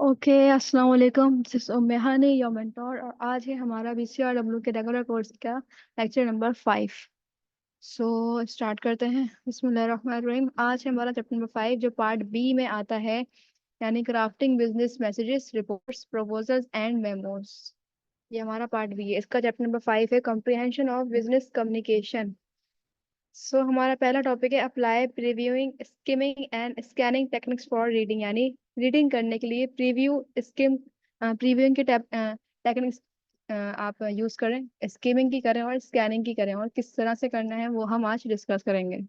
Okay, अस्सलाम वालेकुम। This is उम्मेहानी your mentor, और आज है हमारा बीसीआरडब्ल्यू के रेगुलर कोर्स का लेक्चर नंबर 5। सो स्टार्ट करते हैं। बिस्मिल्लाहिर्रहमानिर्रहीम। आज है हमारा चैप्टर नंबर 5 जो पार्ट बी में आता है, यानी crafting business messages, reports, proposals and memos. ये हमारा पार्ट बी है। इसका चैप्टर नंबर 5 है कम्प्रिहेंशन ऑफ बिजनेस कम्युनिकेशन। सो हमारा पहला टॉपिक है apply previewing, skimming and scanning techniques for reading, यानी रीडिंग करने के लिए प्रीव्यू, स्किम, प्रीव्यूइंग के टेक्निक्स आप यूज करें, स्किमिंग की करें और स्कैनिंग की करें, और किस तरह से करना है वो हम आज डिस्कस करेंगे।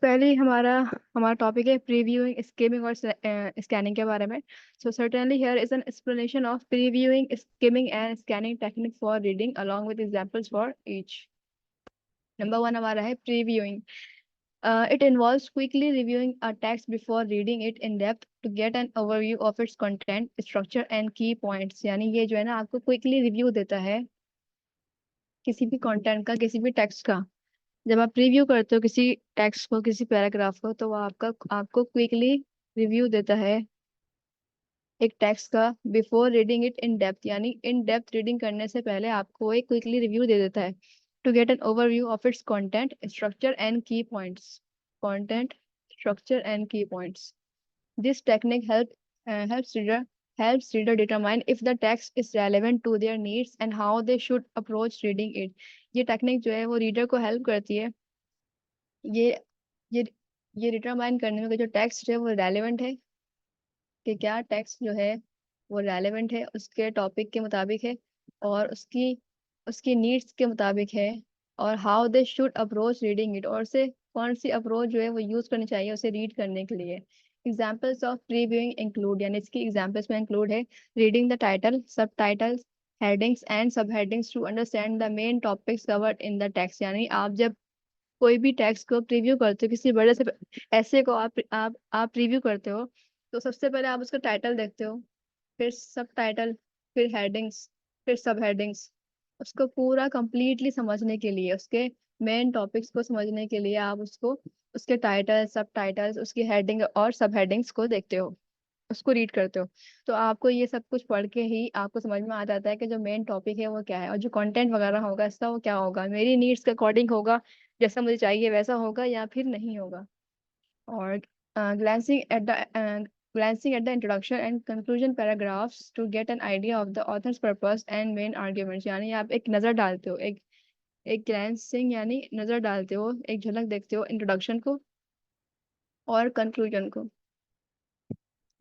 पहले हमारा टॉपिक है प्रीव्यूइंग, स्किमिंग और स्कैनिंग के बारे में। Certainly here is an explanation of previewing, skimming and scanning technique for reading along with examples for each. Number 1 हमारा है previewing. It involves quickly reviewing a text before reading it in depth to get an overview of its content, structure and key points। यानी ये जो है ना, आपको quickly review देता है किसी भी कंटेंट का, किसी भी टेक्स्ट का। जब आप रिव्यू करते हो किसी टेक्स्ट को, किसी पैराग्राफ को, तो वो आपको क्विकली रिव्यू देता है एक टेक्स्ट का before reading it in depth, यानी इन डेप्थ रीडिंग करने से पहले आपको एक क्विकली रिव्यू दे देता है। To get an overview of its content, structure and key points. Content, structure and key points. This technique helps reader determine if the text is relevant to their needs and how they should approach reading it। ये technique जो है वो reader को help करती है ये ये ये डिटरमाइन करने में कि जो टेक्स्ट है वो रेलेवेंट है, कि क्या टेक्स्ट जो है वो रेलेवेंट है, उसके टॉपिक के मुताबिक है, और उसकी उसकी नीड्स के मुताबिक है, और how they should approach reading it, और उसे कौन सी अप्रोच जो है वो यूज करनी चाहिए उसे रीड करने के लिए। एग्जाम्पल्स ऑफ प्रीव्यूइंग इंक्लूड, यानी इसकी एग्जाम्पल्स में इंक्लूड है reading the title, subtitles, headings and subheadings to understand the main topics covered in the text. यानी आप जब कोई भी टेक्स्ट को प्रीव्यू करते हो, किसी बड़े से ऐसे को आप प्रीव्यू करते हो, तो सबसे पहले आप उसका टाइटल देखते हो, फिर सब टाइटल, फिर हेडिंग्स, फिर सब हेडिंग्स। उसको पूरा कंप्लीटली समझने के लिए, उसके मेन टॉपिक्स को समझने के लिए आप उसको, उसके टाइटल, सब टाइटल्स, उसकी हेडिंग और सब हेडिंग्स को देखते हो, उसको रीड करते हो। तो आपको ये सब कुछ पढ़ के ही आपको समझ में आ जाता है कि जो मेन टॉपिक है वो क्या है, और जो कंटेंट वगैरह होगा इसका वो क्या होगा, मेरी नीड्स के अकॉर्डिंग होगा, जैसा मुझे चाहिए वैसा होगा या फिर नहीं होगा। और glancing at the glancing at the introduction and conclusion paragraphs to get an idea of the author's purpose and main arguments। यानी आप एक नज़र डालते हो, एक एक ग्लैंसिंग यानी नज़र डालते हो, एक झलक देखते हो इंट्रोडक्शन को और कंक्लूजन को।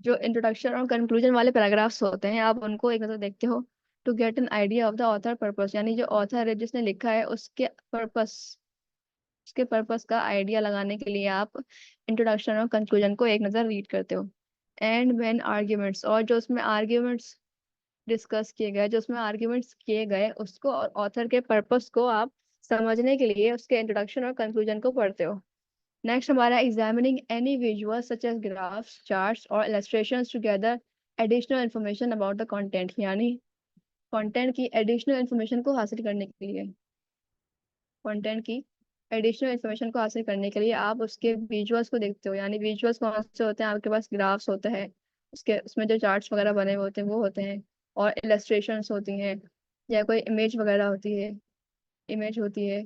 जो इंट्रोडक्शन और कंक्लूजन वाले पैराग्राफ्स होते हैं आप उनको एक नज़र देखते हो। To get an idea of the author purpose, यानी जो ऑथर है जिसने लिखा है उसके पर्पस का आइडिया लगाने के लिए आप इंट्रोडक्शन और कंक्लूजन को एक नज़र रीड करते हो। एंड व्हेन आर्ग्यूमेंट्स, और जो उसमें आर्ग्यूमेंट्स डिस्कस किए गए, जो उसमें आर्ग्यूमेंट्स किए गए उसको और ऑथर के पर्पस को आप समझने के लिए उसके इंट्रोडक्शन और कंक्लूजन को पढ़ते हो। नेक्स्ट हमारा examining any visual such as graphs, charts और illustrations to gather additional information about the content, यानी कंटेंट की एडिशनल इंफॉर्मेशन को हासिल करने के लिए, कंटेंट की एडिशनल इन्फॉर्मेशन को हासिल करने के लिए आप उसके विजुअल्स को देखते हो। यानी विजुअल्स कौन से होते हैं, आपके पास ग्राफ्स होते हैं, उसके उसमें जो चार्ट्स वगैरह बने हुए होते हैं वो होते हैं, और इलस्ट्रेशंस होती हैं, या कोई इमेज वगैरह होती है, इमेज होती है।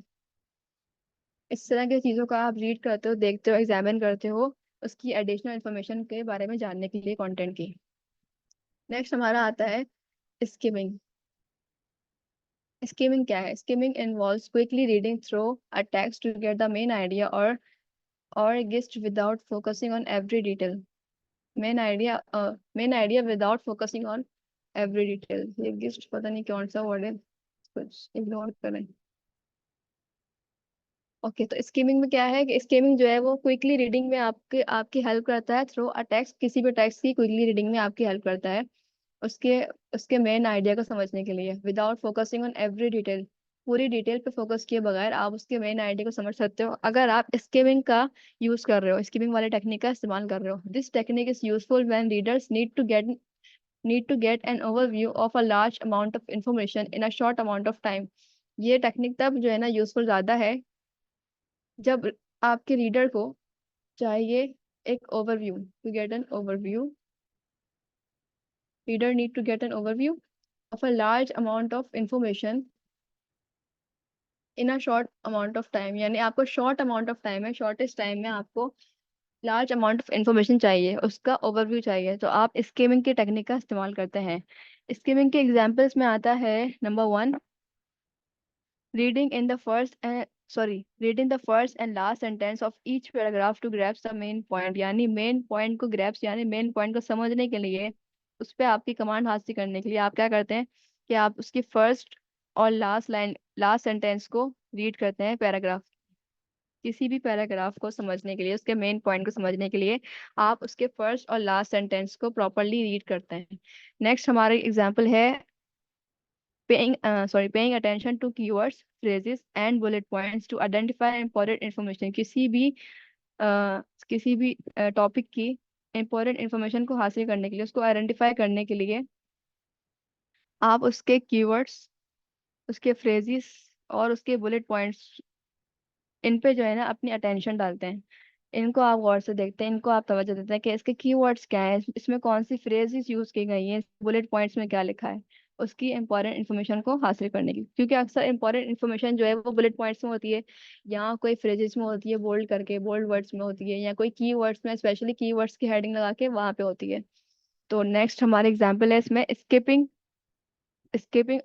इस तरह की चीज़ों का आप रीड करते हो, देखते हो, एग्जामिन करते हो उसकी एडिशनल इन्फॉर्मेशन के बारे में जानने के लिए कंटेंट की। नेक्स्ट हमारा आता है स्किमिंग। स्किमिंग क्या है? Skimming involves quickly reading through a text to get the main idea or guessed without focusing on every detail। main idea without focusing on every detail। ये guessed पता नहीं कौन सा वर्ड है, कुछ इग्नोर करें। ओके, तो स्कीमिंग में क्या है कि स्कीमिंग जो है वो क्विकली रीडिंग में आपके आपकी हेल्प करता है थ्रू अ टेक्स्ट, किसी भी टेक्स्ट की क्विकली रीडिंग में आपकी हेल्प करता है उसके उसके मेन आइडिया को समझने के लिए। Without focusing on every detail, पूरी डिटेल पे फोकस किए बगैर आप उसके मेन आइडिया को समझ सकते हो अगर आप स्किमिंग का यूज कर रहे हो, स्किमिंग वाले टेक्निक का इस्तेमाल कर रहे हो। This technique is useful when readers need to get an overview of a large amount of information in a short amount of time. ये टेक्निक तब जो है ना यूजफुल ज्यादा है जब आपके रीडर को चाहिए एक overview, to get an overview, reader need to get an overview of a large amount of information in a short amount of time. यानी आपको शॉर्ट अमाउंट ऑफ टाइम है, शॉर्टेस्ट टाइम में आपको लार्ज अमाउंट ऑफ इंफॉर्मेशन चाहिए, उसका overview चाहिए, तो आप स्कीमिंग की टेक्निक का इस्तेमाल करते हैं। स्कीमिंग के एग्जांपल्स में आता है number 1, reading in the first reading the first and last sentence of each paragraph to grasp the main point. यानी मेन पॉइंट को ग्रैप्स यानी मेन पॉइंट को समझने के लिए, उस पर आपकी कमांड हासिल करने के लिए आप क्या करते हैं कि आप उसकी फर्स्ट और लास्ट सेंटेंस को रीड करते हैं। पैराग्राफ, किसी भी पैराग्राफ को समझने के लिए, उसके मेन पॉइंट को समझने के लिए आप उसके फर्स्ट और लास्ट सेंटेंस को प्रॉपरली रीड करते हैं। नेक्स्ट हमारा एग्जांपल है paying attention to keywords, phrases and bullet points to identify important information। किसी भी टॉपिक की important information को हासिल करने के लिए, उसको आइडेंटिफाई करने के लिए आप उसके keywords, उसके phrases और उसके bullet points, इन पे जो है ना अपनी अटेंशन डालते हैं। इनको आप गौर से देखते हैं, इनको आप तवज्जो देते हैं कि इसके कीवर्ड्स क्या है, इसमें कौन सी फ्रेजेस यूज की गई हैं, बुलेट पॉइंट्स में क्या लिखा है, उसकी इंपॉर्टेंट इन्फॉर्मेशन को हासिल करने की। क्योंकि अक्सर इंपॉर्टेंट इन्फॉर्मेशन जो है वो बुलेट पॉइंट्स में होती है, या कोई फ्रेजेस में होती है, बोल्ड करके बोल्ड वर्ड्स में होती है, या कोई की वर्ड्स में स्पेशली की वर्ड्स की हेडिंग लगा के वहां पे होती है। तो नेक्स्ट हमारे एग्जाम्पल है इसमें skipping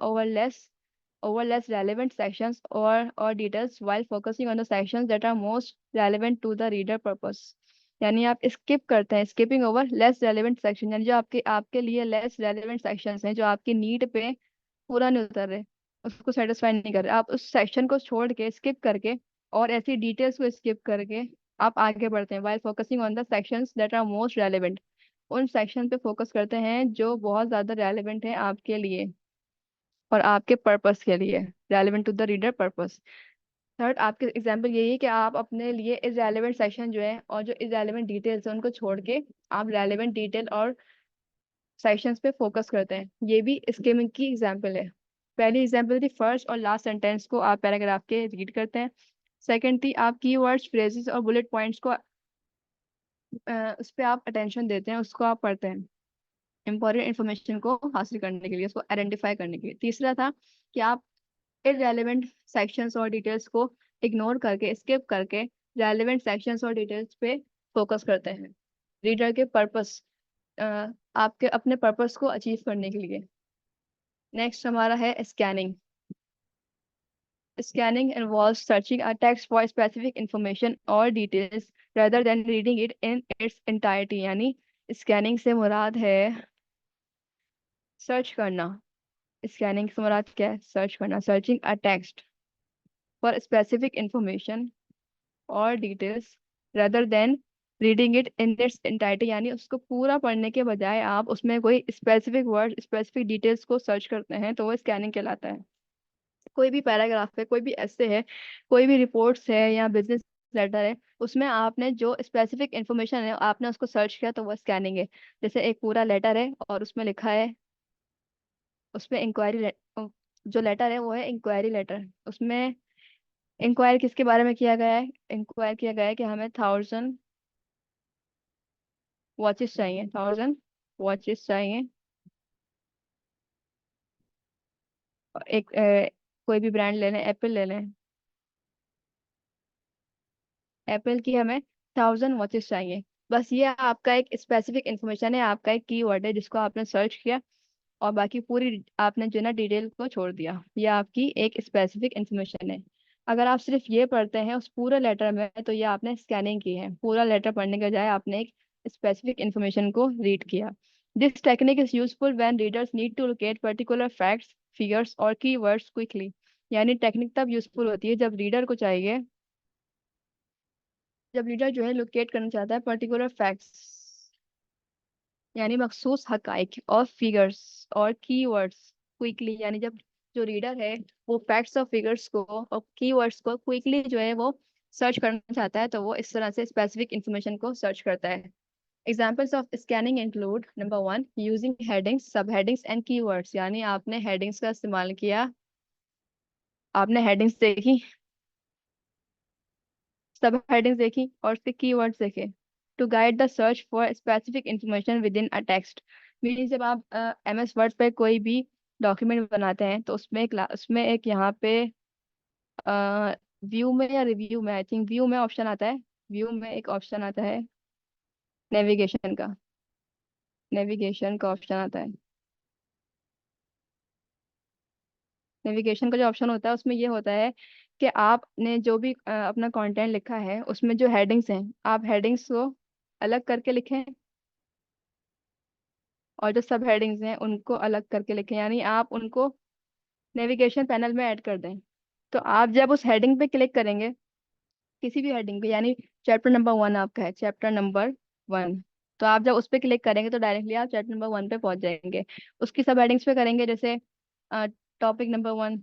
over less relevant sections or details while focusing on the sections that are most relevant to the reader purpose। यानी आप स्किप करते हैं, skipping over less relevant section, यानी जो आपके आपके लिए लेस रेलेवेंट सेक्शंस हैं, जो आपकी नीड पे पूरा नहीं उतर रहे, उसको सेटिस्फाई नहीं कर रहे, आप उस सेक्शन को छोड़ के स्किप करके और ऐसी डिटेल्स को स्किप करके आप आगे बढ़ते हैं। while focusing on the sections that are most relevant, उन सेक्शन पे फोकस करते हैं जो बहुत ज्यादा रेलेवेंट है आपके लिए और आपके पर्पस के लिए, relevant to the reader purpose. Third, आपके एग्जाम्पल यही है कि आप अपने लिए इरेलेवेंट सेक्शन जो है और जो इरेलेवेंट डिटेल्स है उनको छोड़ के आप रेलेवेंट डिटेल और सेक्शंस पे फोकस करते हैं। ये भी स्कीमिंग की एग्जाम्पल है। पहली एग्जाम्पल थी फर्स्ट और लास्ट सेंटेंस को आप पैराग्राफ के रीड करते हैं। सेकंड थी आप कीवर्ड्स, फ्रेजेस और बुलेट पॉइंट्स को उस पर आप अटेंशन देते हैं, उसको आप पढ़ते हैं इंपॉर्टेंट इन्फॉर्मेशन को हासिल करने के लिए, उसको आइडेंटिफाई करने के लिए। तीसरा था कि आप इररेलेवेंट सेक्शंस और डिटेल्स को इग्नोर करके, स्किप करके रेलेवेंट सेक्शंस और डिटेल्स पे फोकस करते हैं रीडर के पर्पस, आपके अपने पर्पस को अचीव करने के लिए। नेक्स्ट हमारा है scanning. Scanning involves searching a text for specific information or details rather than reading it in its entirety। यानी स्कैनिंग से मुराद है सर्च करना। स्कैनिंग से मुराद क्या है? सर्च करना। Searching a text for specific information और details rather than reading it in its entirety। यानी उसको पूरा पढ़ने के बजाय आप उसमें कोई स्पेसिफिक वर्ड, स्पेसिफिक डिटेल्स को सर्च करते हैं, तो वो स्कैनिंग कहलाता है। कोई भी पैराग्राफ है, कोई भी ऐसे है, कोई भी रिपोर्ट्स है या बिजनेस लेटर है, उसमें आपने जो स्पेसिफिक इंफॉर्मेशन है आपने उसको सर्च किया, तो वो स्कैनिंग है। जैसे एक पूरा लेटर है और उसमें लिखा है, उसमें इंक्वायरी, जो लेटर है वो है इंक्वायरी लेटर। उसमें इंक्वायर किसके बारे में किया गया है? इंक्वायर किया गया है कि हमें 1000 वॉचेस चाहिए, 1000 वॉचेस चाहिए। एक कोई भी ब्रांड ले लें, एप्पल ले लें, एप्पल की हमें 1000 वॉचेस चाहिए। बस ये आपका एक स्पेसिफिक इंफॉर्मेशन है, आपका एक कीवर्ड है जिसको आपने सर्च किया और बाकी पूरी आपने जो ना डिटेल को छोड़ दिया। ये आपकी एक स्पेसिफिक इंफॉर्मेशन है। अगर आप सिर्फ ये पढ़ते हैं उस पूरे लेटर में, तो ये आपने स्कैनिंग की है। पूरा लेटर पढ़ने के बजाय आपने एक स्पेसिफिक इंफॉर्मेशन को रीड किया। This technique is useful when readers need to locate particular facts, figures और कीवर्ड्स क्विकली। यानी टेक्निक तब यूजफुल होती है जब रीडर जो है लोकेट करना चाहता है पर्टिकुलर फैक्ट्स, यानी मखसूस हकाइक और फिगर्स और कीवर्ड्स क्विकली। यानी जब जो रीडर है वो फैक्ट्स और फिगर्स को और कीवर्ड्स को क्विकली जो है वो सर्च करना चाहता है, तो वो इस तरह से स्पेसिफिक इंफॉर्मेशन को सर्च करता है। Examples of scanning include number 1, using headings, सब हेडिंग्स एंड कीवर्ड्स। यानी आपने हेडिंग्स का इस्तेमाल किया, आपने हेडिंग्स देखी, सब हेडिंग्स देखी और उसके कीवर्ड्स देखे। To guide the search for specific information within a text. Mean जब आप MS वर्ड पे कोई भी डॉक्यूमेंट बनाते हैं तो उसमें एक यहाँ पे व्यू में या रिव्यू में, आई थिंक व्यू में ऑप्शन आता है। व्यू में एक ऑप्शन आता है नेविगेशन का। नेविगेशन का ऑप्शन आता है। नेविगेशन का जो ऑप्शन होता है उसमें ये होता है कि आपने जो भी अपना कंटेंट लिखा है उसमें जो हेडिंग्स हैं, आप हेडिंग्स को अलग करके लिखें और जो सब हेडिंग्स हैं उनको अलग करके लिखें, यानी आप उनको नेविगेशन पैनल में ऐड कर दें। तो आप जब उस हेडिंग पे क्लिक करेंगे, किसी भी हेडिंग पे, यानी चैप्टर नंबर 1 आपका है, चैप्टर नंबर 1, तो आप जब उस पे क्लिक करेंगे तो डायरेक्टली आप चैप्टर नंबर 1 पे पहुंच जाएंगे। उसकी सब हेडिंग्स पे करेंगे, जैसे टॉपिक नंबर 1,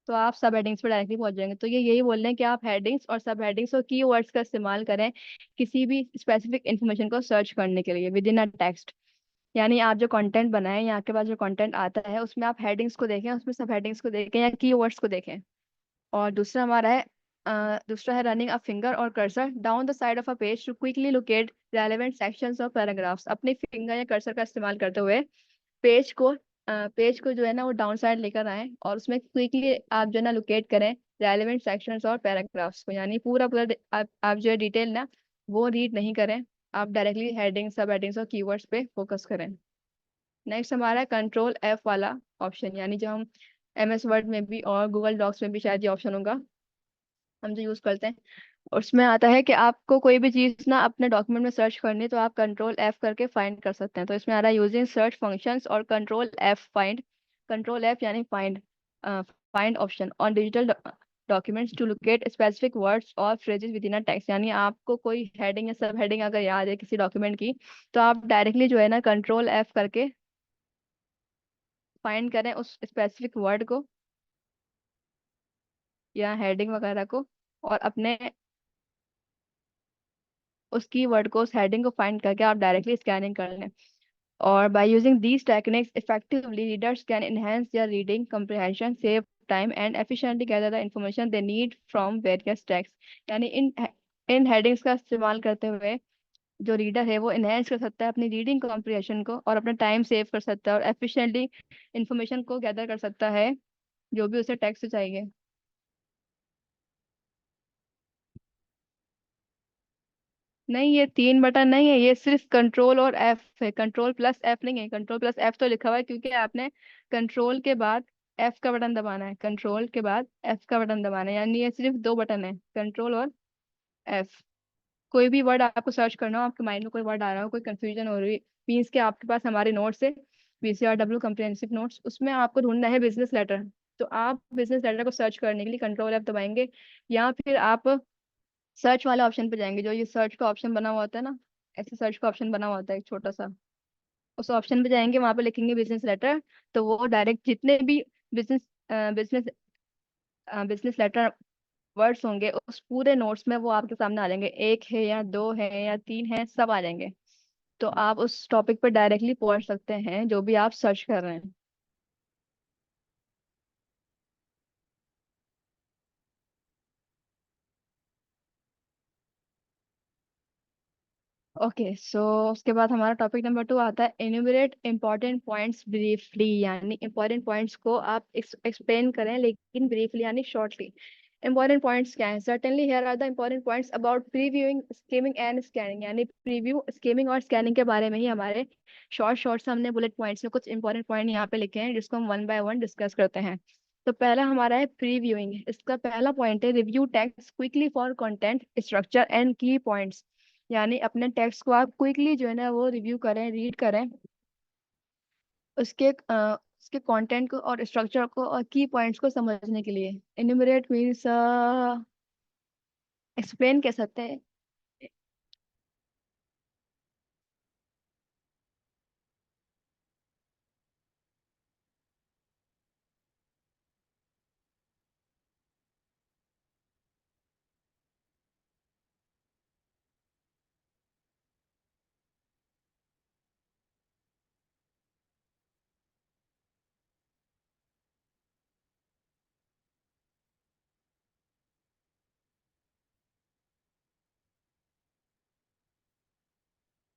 तो आप सब हेडिंग्स पे डायरेक्टली पहुंच जाएंगे। तो ये यही बोल रहे हैं कि आप हेडिंग्स और सब हेडिंग्स और कीवर्ड्स का इस्तेमाल करें किसी भी स्पेसिफिक इंफॉर्मेशन को सर्च करने के लिए विद इन अ टेक्स्ट। यानी आप जो कंटेंट बनाएं या आपके पास जो कंटेंट आता है उसमें आप हेडिंग्स को देखें, उसमें सब हेडिंग्स को देखें या कीवर्ड्स को देखें। और दूसरा हमारा है दूसरा है रनिंग अ फिंगर और cursor down the side of a page to quickly locate relevant sections और पैराग्राफ्स। अपने फिंगर या कर्सर का इस्तेमाल करते हुए पेज को पेज को जो है ना वो डाउन साइड लेकर आए और उसमें क्विकली आप जो है ना लोकेट करें रेलेवेंट सेक्शंस और पैराग्राफ्स को, यानी पूरा पूरा आप जो है डिटेल ना वो रीड नहीं करें, आप डायरेक्टली हेडिंग सब हेडिंग्स और कीवर्ड्स पे फोकस करें। नेक्स्ट हमारा है कंट्रोल F वाला ऑप्शन, यानी जो हम MS वर्ड में भी और गूगल डॉक्स में भी शायद ये ऑप्शन होगा, हम जो यूज करते हैं। उसमें आता है कि आपको कोई भी चीज ना अपने डॉक्यूमेंट में सर्च करनी है तो आप कंट्रोल F करके फाइंड कर सकते हैं। तो इसमें आ रहा है यूजिंग सर्च फंक्शंस और control F find. Control F यानी find, find option on digital documents to locate specific words और phrases within a text. यानी आपको कोई हेडिंग या सब हेडिंग अगर याद है किसी डॉक्यूमेंट की, तो आप डायरेक्टली जो है ना कंट्रोल F करके फाइंड करें उस स्पेसिफिक वर्ड को या हेडिंग वगैरह को, और अपने उस कीवर्ड को, उस हेडिंग को फाइंड करके आप डायरेक्टली स्कैनिंग कर लें। और by using these techniques effectively, readers can enhance their reading comprehension, save time and efficiently gather the information they need from various texts। यानी इन हेडिंग्स का इस्तेमाल करते हुए जो रीडर है वो इनहेंस कर सकता है अपनी रीडिंग कॉम्प्रिहेंशन को और अपना टाइम सेव कर सकता है और एफिशिएंटली इंफॉर्मेशन को गैदर कर सकता है जो भी उसे टेक्स्ट से चाहिए। नहीं, ये 3 बटन नहीं है, ये सिर्फ कंट्रोल और F है, कंट्रोल+F नहीं है। कंट्रोल+F तो लिखा हुआ है क्योंकि आपने कंट्रोल के बाद F का बटन दबाना है, कंट्रोल के बाद F का बटन दबाना है, यानी ये सिर्फ 2 बटन है, कंट्रोल और F। कोई भी वर्ड आपको सर्च करना हो, आपके माइंड में कोई वर्ड आ रहा हो, कोई कंफ्यूजन हो रही, मीन्स के आपके पास हमारे नोट्स है, VCRW कम्प्रिहेंसिव नोट्स, उसमें आपको ढूंढना है बिजनेस लेटर। तो आप बिजनेस लेटर को सर्च करने के लिए कंट्रोल F दबाएंगे, या फिर आप सर्च वाले ऑप्शन पे जाएंगे, जो ये सर्च का ऑप्शन बना हुआ होता है ना, ऐसे सर्च का ऑप्शन बना हुआ होता है एक छोटा सा, उस ऑप्शन पे जाएंगे, वहां पे लिखेंगे बिजनेस लेटर, तो वो डायरेक्ट जितने भी business business business letter words होंगे उस पूरे नोट्स में वो आपके सामने आ जाएंगे, एक है या दो है या तीन है, सब आ जाएंगे। तो आप उस टॉपिक पर डायरेक्टली पहुंच सकते हैं जो भी आप सर्च कर रहे हैं। ओके, सो उसके बाद हमारा टॉपिक नंबर 2 आता है एन्यूमरेट इंपॉर्टेंट पॉइंट्स ब्रीफली, यानी इंपॉर्टेंट पॉइंट्स को आप एक्सप्लेन करें लेकिन ब्रीफली यानी शॉर्टली। इंपॉर्टेंट पॉइंट्स क्या हैं? Certainly here are the important points about previewing, skimming and scanning. यानी प्रीव्यू, स्कीमिंग और स्कैनिंग के बारे में ही हमारे शॉर्ट शॉर्ट से हमने बुलेट पॉइंट्स में कुछ इंपॉर्टेंट पॉइंट यहाँ पे लिखे हैं जिसको हम वन बाय वन डिस्कस करते हैं। तो पहला हमारा है प्रीव्यूइंग। इसका पहला पॉइंट है review text quickly for content structure and key points. यानी अपने टेक्स्ट को आप क्विकली जो है ना वो रिव्यू करें, रीड करें, उसके कंटेंट को और स्ट्रक्चर को और की पॉइंट्स को समझने के लिए। इन्यूमरेट मीन्स एक्सप्लेन कह सकते हैं।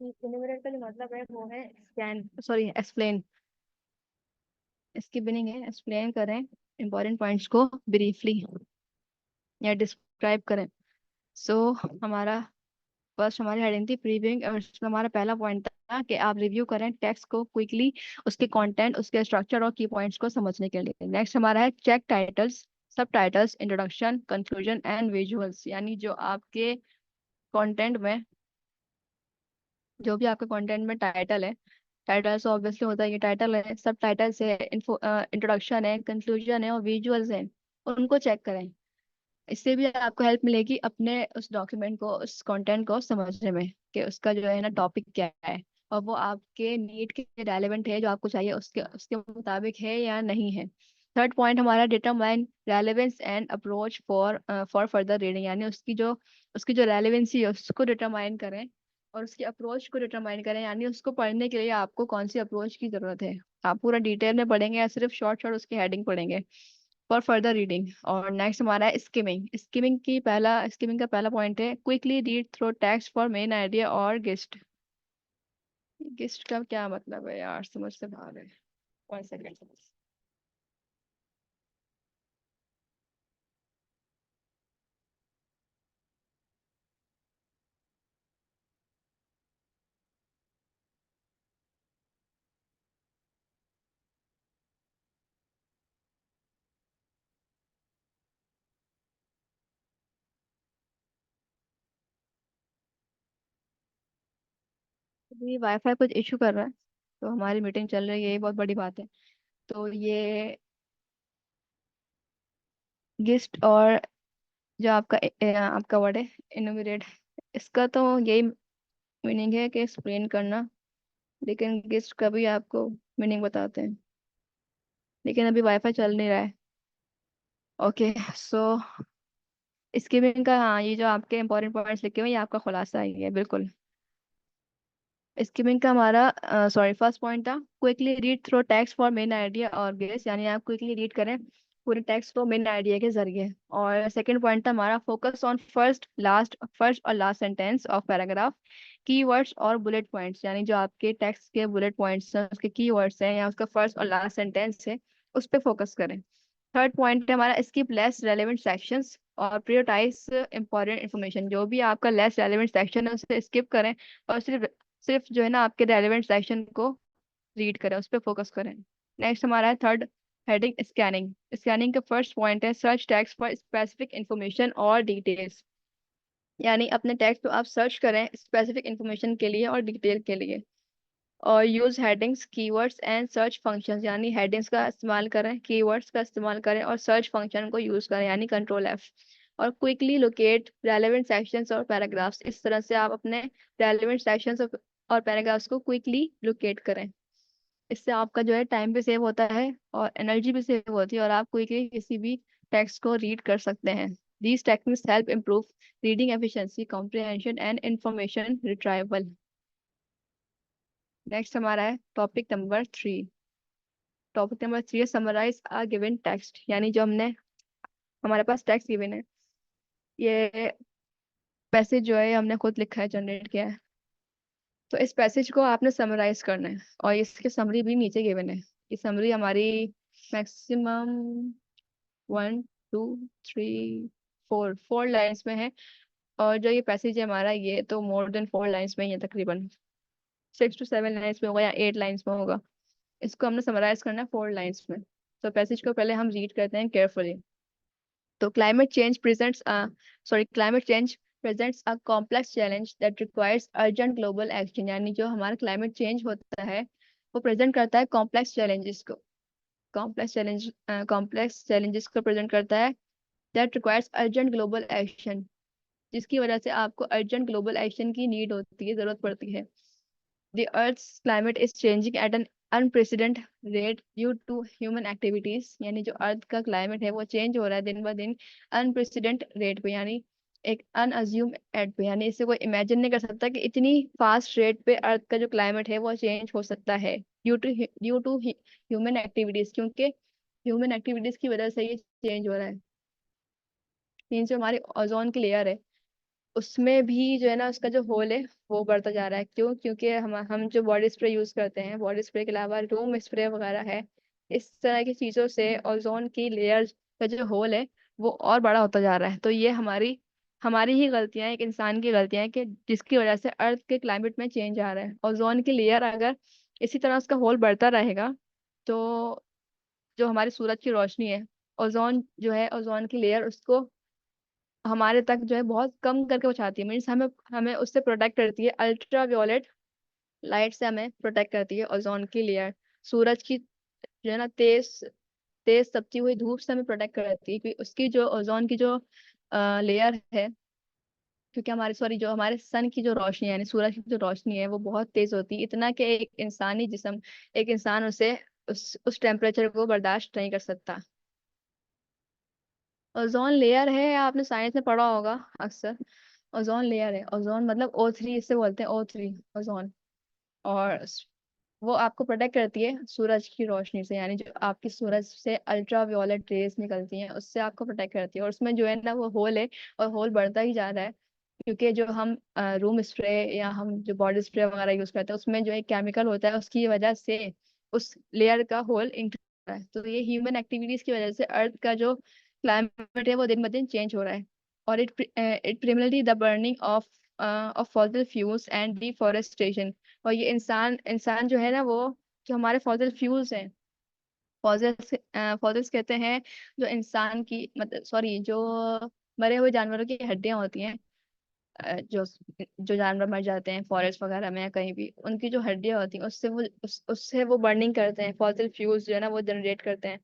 इन्यूमरेट का जो मतलब है वो है स्कैन, सॉरी एक्सप्लेन। इसकी मीनिंग है एक्सप्लेन करें इंपॉर्टेंट पॉइंट्स को ब्रीफली या डिस्क्राइब करें। सो हमारा फर्स्ट हमारी हेडिंग थी प्रीव्यूइंग, और इसमें हमारा पहला पॉइंट था कि आप रिव्यू करें टेक्स्ट को क्विकली, उसके कंटेंट, उसके स्ट्रक्चर और की पॉइंट्स को समझने के लिए। नेक्स्ट हमारा है चेक टाइटल्स, सब titles, introduction, conclusion and visuals, यानी जो आपके कंटेंट में, जो भी आपके कंटेंट में टाइटल है, टाइटल्स ऑब्वियसली होता है, ये टाइटल है, सब टाइटल्स है, इंट्रोडक्शन है, कंक्लूजन है और विजुअल्स है, उनको चेक करें। इससे भी आपको हेल्प मिलेगी अपने उस डॉक्यूमेंट को, उस कंटेंट को समझने में कि उसका जो है ना टॉपिक क्या है, और वो आपके नीड के रेलेवेंट है, जो आपको चाहिए उसके उसके मुताबिक है या नहीं है। थर्ड पॉइंट हमारा determine relevance and approach for for further reading, यानी उसकी जो रेलेवेंसी है उसको डिटरमाइन करें, और उसकी अप्रोच को डिटरमाइन करें, यानी उसको पढ़ने के लिए आपको कौन सी अप्रोच की जरूरत है। आप पूरा डिटेल में पढ़ेंगे या सिर्फ शॉर्ट शॉर्ट उसकी हेडिंग पढ़ेंगे फॉर फर्दर रीडिंग। और नेक्स्ट हमारा है स्किमिंग। स्किमिंग का पहला पॉइंट है quickly read through text for main idea और गेस्ट। गेस्ट का क्या मतलब है यार, समझ से बाहर है। 1 सेकेंड। अभी वाईफाई कुछ इशू कर रहा है, तो हमारी मीटिंग चल रही है, ये बहुत बड़ी बात है। तो ये गेस्ट और जो आपका वर्ड है इनुमरेट, इसका तो यही मीनिंग है कि एक्सप्लेन करना, लेकिन गेस्ट का भी आपको मीनिंग बताते हैं, लेकिन अभी वाईफाई चल नहीं रहा है। ओके सो स्कीमिंग का, हाँ, ये जो आपके इंपॉर्टेंट पॉइंट्स लिखे हुए हैं ये आपका खुलासा ही है बिल्कुल। स्कीमिंग का हमारा सॉरी फर्स्ट पॉइंट था quickly read through text for main idea और गेस, यानी आप क्विकली रीड करें पूरे टेक्स्ट को मेन आइडिया के जरिए। और सेकंड पॉइंट था हमारा फोकस ऑन फर्स्ट और last sentence of paragraph, keywords और बुलेट पॉइंट्स, यानी जो आपके टेक्स्ट के बुलेट पॉइंट्स हैं, उसके कीवर्ड्स हैं या उसका फर्स्ट और लास्ट सेंटेंस है, उस पर फोकस करें। थर्ड पॉइंट है हमारा स्किप लेस रेलेवेंट सेक्शंस और प्रायोरिटाइज इंपॉर्टेंट इन्फॉर्मेशन, जो भी आपका लेस रेलेवेंट सेक्शन है उसे स्किप करें, और सिर्फ सिर्फ जो है ना आपके रेलेवेंट सेक्शन को रीड करें, उस पर फोकस करें। नेक्स्ट हमारा है थर्ड हेडिंग स्कैनिंग। स्कैनिंग का फर्स्ट पॉइंट है search text for specific information और डिटेल्स, यानी अपने टेक्स्ट को आप सर्च करें स्पेसिफिक इन्फॉर्मेशन के लिए और डिटेल के लिए। और use headings, keywords and search functions, यानी हेडिंग्स का इस्तेमाल करें, कीवर्ड्स का इस्तेमाल करें और सर्च फंक्शन को यूज करें, यानी कंट्रोल F। और क्विकली लोकेट रेलेवेंट सेक्शंस और पैराग्राफ्स, इस तरह से आप अपने रेलेवेंट सेक्शंस और पैराग्राफ्स को क्विकली लोकेट करें। इससे आपका जो है टाइम भी सेव होता है और एनर्जी भी सेव होती है, और आप क्विकली किसी भी टेक्स्ट को रीड कर सकते हैं। These techniques help improve reading efficiency, comprehension and information retrieval। Next हमारा है टॉपिक नंबर 3 है समराइज अ गिवन टेक्स्ट, यानी जो हमारे पास टेक्स्ट गिवन है, ये पैसेज जो है हमने खुद लिखा है, जनरेट किया है, तो इस पैसेज को आपने समराइज करना है, और इसकी समरी भी नीचे गिवन है। ये समरी हमारी मैक्सिमम 1 2 3 4 लाइन्स में है, और जो ये पैसेज है हमारा, ये तो मोर देन 4 लाइन्स में ही है, तकरीबन 6 to 7 लाइन्स में होगा या 8 लाइन्स में होगा। इसको हमने समराइज करना है 4 लाइन्स में। तो पैसेज को पहले हम रीड करते हैं केयरफुली। तो climate change presents a complex challenge that requires urgent global action, यानी जो हमारा क्लाइमेट चेंज होता है वो प्रेजेंट करता है कॉम्प्लेक्स चैलेंजेस को प्रेजेंट करता है, that requires urgent global action, जिसकी वजह से आपको अर्जेंट ग्लोबल एक्शन की नीड होती है, जरूरत पड़ती है। The Earth's climate is changing at an unprecedented rate due to human activities, यानी जो अर्थ का क्लाइमेट है वो चेंज हो रहा है दिन ब दिन अनप्रेसिडेंट रेट पे, यानी एक अनअज्यूम एट पे, यानी इसे कोई इमेजिन नहीं कर सकता कि इतनी फास्ट रेट पे अर्थ का जो क्लाइमेट है वो चेंज हो सकता है ड्यू टू ह्यूमन एक्टिविटीज, क्योंकि ह्यूमन एक्टिविटीज की वजह से ये चेंज हो रहा है। मीन जो हमारी ओजोन की लेयर है उसमें भी जो है ना उसका जो होल है वो बढ़ता जा रहा है। क्यों? क्योंकि हम जो बॉडी स्प्रे यूज करते हैं, बॉडी स्प्रे के अलावा रूम स्प्रे वगैरह है, इस तरह की चीजों से ओजोन की लेयर का जो होल है वो और बड़ा होता जा रहा है। तो ये हमारी हमारी ही गलतियां हैं, एक इंसान की गलतियां हैं कि जिसकी वजह से अर्थ के क्लाइमेट में चेंज आ रहा है। ओजोन की लेयर अगर इसी तरह उसका होल बढ़ता रहेगा तो जो हमारी सूरज की रोशनी है, ओजोन जो है, ओजोन की लेयर उसको हमारे तक जो है बहुत कम करके पहुंचाती है। मीन्स हमें हमें उससे प्रोटेक्ट करती है, अल्ट्रा वायलेट लाइट से हमें प्रोटेक्ट करती है ओजोन की लेयर। सूरज की जो है ना तेज तेज तपती हुई धूप से हमें प्रोटेक्ट करती है, क्योंकि उसकी जो ओजोन की जो लेयर है, क्योंकि हमारे सॉरी जो हमारे सन की जो रोशनी है यानी सूरज की जो रोशनी है वो बहुत तेज होती है, इतना कि एक इंसानी जिस्म, एक इंसान उसे उस टेम्परेचर को बर्दाश्त नहीं कर सकता। ओजोन लेयर है, आपने साइंस में पढ़ा होगा अक्सर। ओजोन लेयर है, ओजोन मतलब O3 इससे बोलते हैं, O3 ओजोन। और वो आपको प्रोटेक्ट करती है सूरज की रोशनी से, यानी जो आपकी सूरज से अल्ट्रा वायलेट रेज निकलती हैं उससे आपको प्रोटेक्ट करती है। और उसमें जो है ना वो होल है, और होल बढ़ता ही जा रहा है, क्योंकि जो हम रूम स्प्रे या हम जो बॉडी स्प्रे वगैरह यूज करते हैं उसमें जो एक केमिकल होता है उसकी वजह से उस लेयर का होल इंक्रीज हो रहा है। तो ये ह्यूमन एक्टिविटीज की वजह से अर्थ का जो क्लाइमेट है वो दिन ब दिन चेंज हो रहा है। और it primarily the burning of fossil fuels and deforestation. और ये इंसान इंसान जो है ना वो, जो हमारे फॉसिल फ्यूल्स हैं, फॉसिल्स फॉसिल्स कहते हैं जो इंसान की मतलब सॉरी जो मरे हुए जानवरों की हड्डियां होती हैं, जो जो जानवर मर जाते हैं फॉरेस्ट वगैरह में या कहीं भी, उनकी जो हड्डियां होती हैं उससे वो बर्निंग करते हैं, फॉसिल फ्यूल्स जो है ना वो जनरेट करते हैं।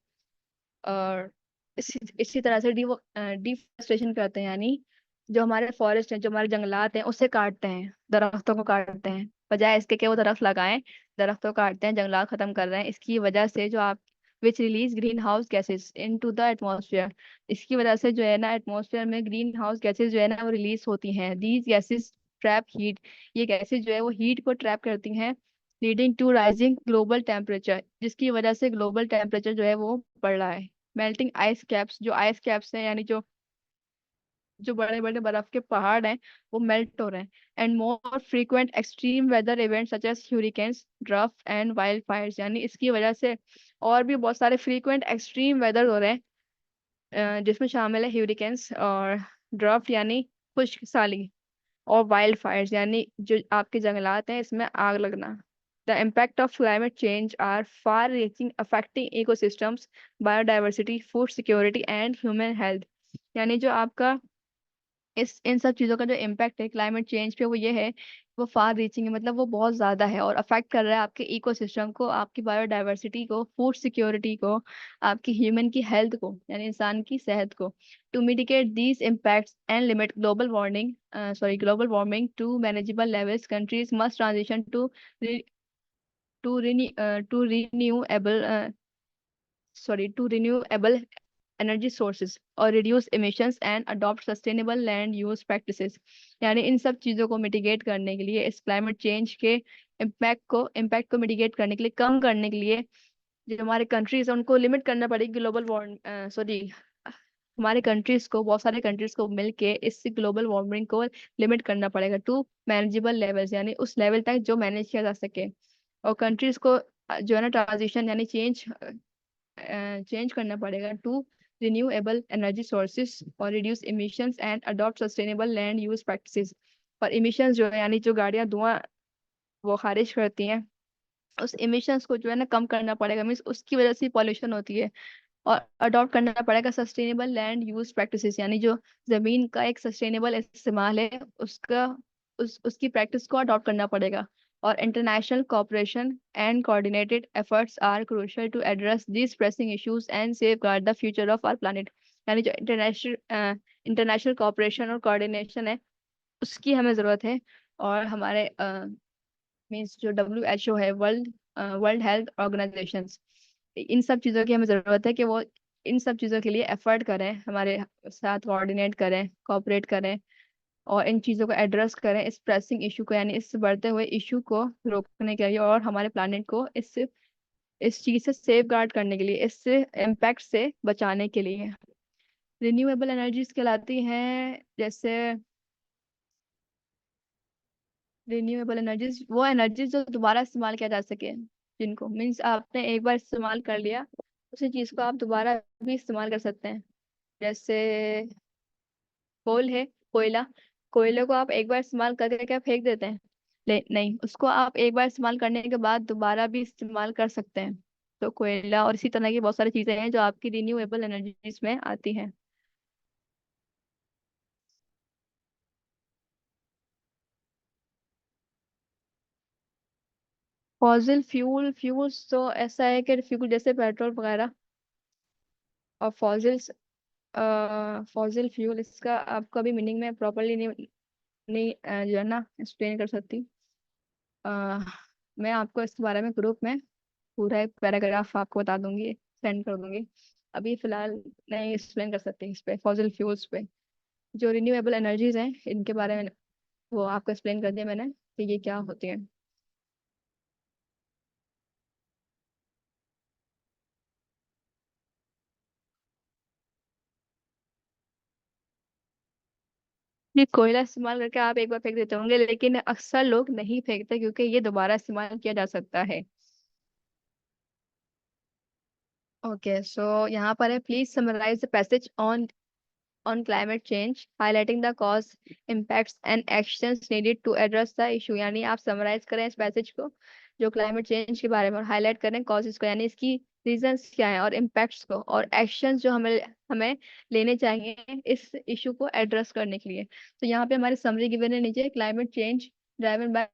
और इसी तरह से डिफोरेस्टेशन करते हैं, यानी जो हमारे फॉरेस्ट हैं, जो हमारे जंगलात हैं उसे काटते हैं, दरख्तों को काटते हैं, बजाय इसके कि वो दरख्त लगाएं, दरख्तों को काटते हैं, जंगलात खत्म कर रहे हैं। इसकी वजह से जो आप विच release green house gases into the atmosphere, इसकी वजह से जो है ना एटमॉस्फेयर में ग्रीन हाउस गैसेज जो है ना वो रिलीज होती हैं। दीज गैसेज ट्रैप हीट, ये गैसेज जो है वो हीट को ट्रैप करती हैं, leading to rising global temperature, जिसकी वजह से ग्लोबल टेम्परेचर जो है वो बढ़ रहा है। मेल्टिंग आइस कैप्स, जो आइस कैप्स हैं यानी जो जो बड़े बड़े बर्फ के पहाड़ हैं वो मेल्ट हो रहे हैं। And more frequent extreme weather events such as hurricanes, drought and wild fires, यानी इसकी वजह से और भी बहुत सारे फ्रीक्वेंट एक्सट्रीम वेदर हो रहे हैं, जिसमें शामिल है ह्यूरिकेन्स और ड्राफ्ट यानी खुश्क, और वाइल्ड फायर्स यानी जो आपके जंगलात हैं इसमें आग लगना। The impact of climate change are far reaching, affecting ecosystems, biodiversity, food security and human health. यानी जो आपका इस इन सब चीज़ों का जो इम्पैक्ट है क्लाइमेट चेंज पे वो ये है, वो फार रीचिंग है, मतलब वो बहुत ज़्यादा है और अफेक्ट कर रहा है आपके इकोसिस्टम को, आपकी बायोडाइवर्सिटी को, फूड सिक्योरिटी को, आपकी ह्यूमन की हेल्थ को यानी इंसान की सेहत को। To mitigate these impacts and limit global warming to manageable levels, countries must transition to renewable to renewable energy sources और reduce emissions and adopt sustainable land use practices. यानी इन सब चीज़ों को मिटिगेट करने के लिए, इस क्लाइमेट चेंज के इम्पैक्ट को मिटिगेट करने के लिए, कम करने के लिए, जो हमारे कंट्रीज हैं उनको लिमिट करना पड़ेगी। ग्लोबल वार्म सॉरी हमारे कंट्रीज को, बहुत सारे कंट्रीज को मिलके इस ग्लोबल वार्मिंग को लिमिट करना पड़ेगा टू मैनेजेबल लेवल्स, यानी उस लेवल तक जो मैनेज किया जा सके। और कंट्रीज को जो है ना ट्रांजिशन यानी चेंज करना पड़ेगा टू रिन्यूएबल एनर्जी सोर्सेज और reduce emissions and adopt sustainable land use practices. और इमिशंस जो है यानी जो गाड़ियां धुआं वो खारिज करती हैं, उस इमिशंस को जो है ना कम करना पड़ेगा, मीन्स उसकी वजह से पॉल्यूशन होती है। और अडॉप्ट करना पड़ेगा सस्टेनेबल लैंड यूज प्रैक्टिसेस, यानी जो जमीन का एक सस्टेनेबल इस्तेमाल है उसकी प्रैक्टिस को अडॉप्ट करना पड़ेगा। और international cooperation and coordinated efforts are crucial to address these pressing issues and safeguard the future of our planet. यानी जो इंटरनेशनल कोऑपरेशन और कोऑर्डिनेशन है उसकी हमें ज़रूरत है। और हमारे मीन्स जो WHO है, वर्ल्ड हेल्थ ऑर्गेनाइजेशन, इन सब चीज़ों की हमें ज़रूरत है कि वो इन सब चीज़ों के लिए एफर्ट करें, हमारे साथ कोऑर्डिनेट करें, कोऑपरेट करें, और इन चीज़ों को एड्रेस करें, इस प्रेसिंग इशू को यानी इस बढ़ते हुए इशू को रोकने के लिए, और हमारे प्लानिट को इस चीज़ से सेफ गार्ड करने के लिए, इस इम्पैक्ट से बचाने के लिए। रिन्यूएबल एनर्जीज कहलाती हैं जैसे रिन्यूएबल एनर्जीज वो एनर्जी जो दोबारा इस्तेमाल किया जा सके, जिनको मीन्स आपने एक बार इस्तेमाल कर लिया, उसी चीज को आप दोबारा भी इस्तेमाल कर सकते हैं। जैसे कोल है, कोयला। कोयले को आप एक बार इस्तेमाल करके क्या फेंक देते हैं? नहीं, उसको आप एक बार इस्तेमाल करने के बाद दोबारा भी इस्तेमाल कर सकते हैं। तो कोयला और इसी तरह की बहुत सारी चीजें हैं जो आपकी रिन्यूएबल एनर्जीज में आती हैं। फॉसिल फ्यूल्स तो ऐसा है कि फ्यूल जैसे पेट्रोल वगैरह। और फॉसिल फ्यूल इसका आपको अभी मीनिंग में प्रॉपरली नहीं जो है ना एक्सप्लेन कर सकती। अ, मैं आपको इसके बारे में ग्रुप में पूरा एक पैराग्राफ आपको बता दूंगी, सेंड कर दूंगी। अभी फिलहाल नहीं एक्सप्लेन कर सकती इस पे, फॉसिल फ्यूल्स पे। जो रिन्यूएबल एनर्जीज हैं इनके बारे में वो आपको एक्सप्लेन कर दिया मैंने कि ये क्या होती है। ये कोयला इस्तेमाल करके आप एक बार फेंक देते होंगे, लेकिन अक्सर लोग नहीं फेंकते क्योंकि ये दोबारा इस्तेमाल किया जा सकता है। ओके, सो यहाँ पर है, please summarise the passage on climate change highlighting the cause, impacts and actions needed to address the issue. यानी आप समराइज करें इस पैसेज को जो क्लाइमेट चेंज के बारे में, और हाईलाइट करें कॉजेज को, यानी इसकी रीजंस क्या है, और इम्पैक्ट्स को, और एक्शंस जो हमें हमें लेने चाहिए इस इशू को एड्रेस करने के लिए। तो यहाँ पे हमारी समरी गिवन है नीचे, climate change driven by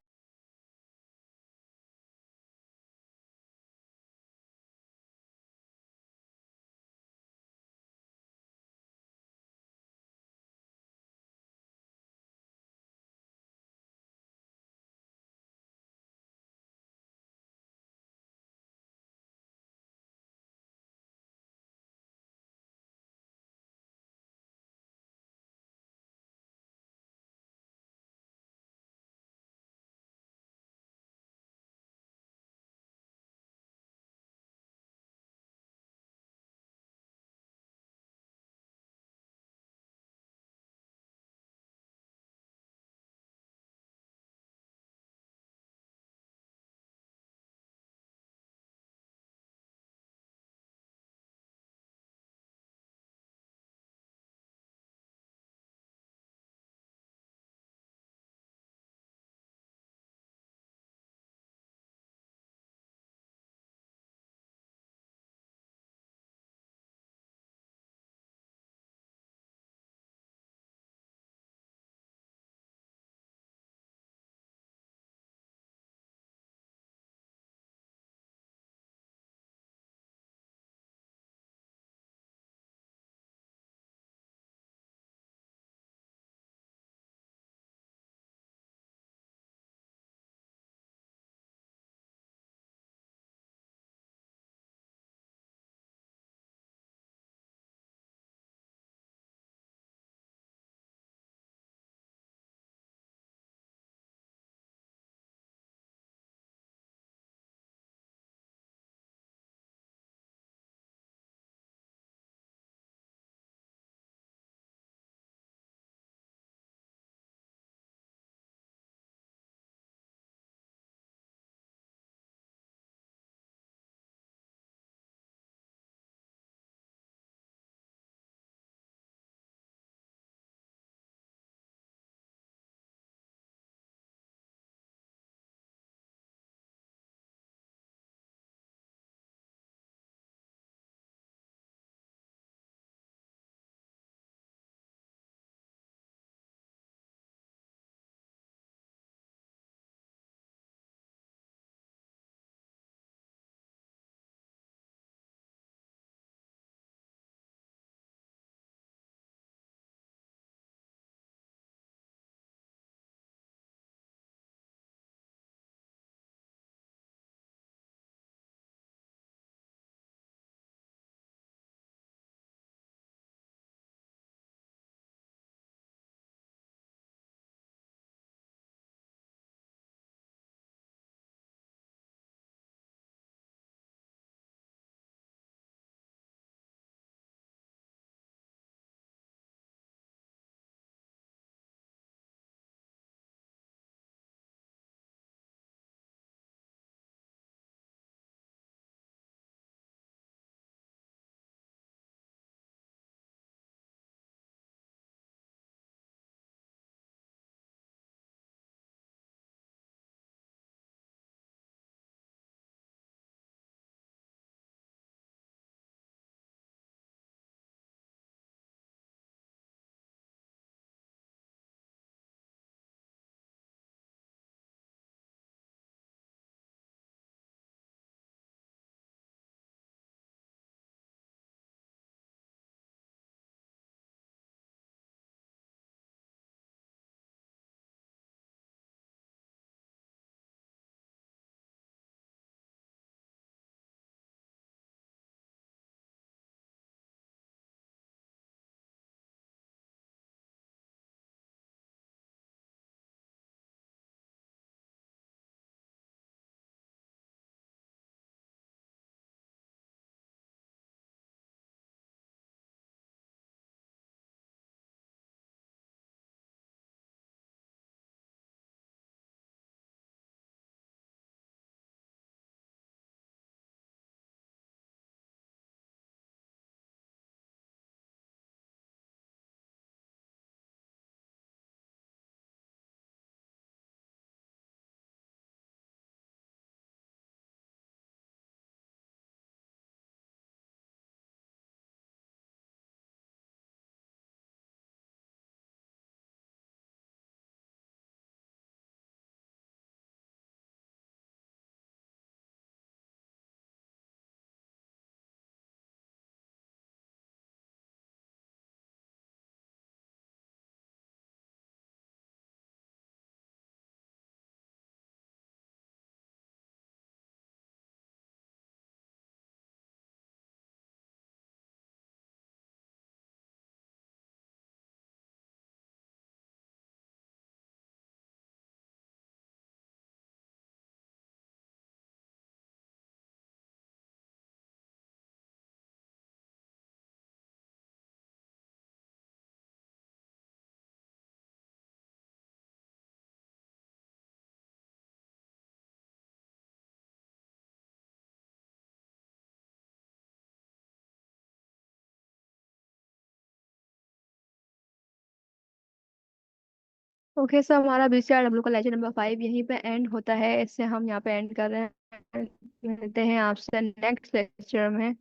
okay sir, हमारा BCRW का लेक्चर नंबर 5 यहीं पे एंड होता है। इससे हम यहाँ पे एंड कर रहे हैं। मिलते हैं आपसे नेक्स्ट लेक्चर में।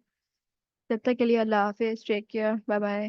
तब तक के लिए अल्लाह हाफिज, टेक केयर, बाय बाय।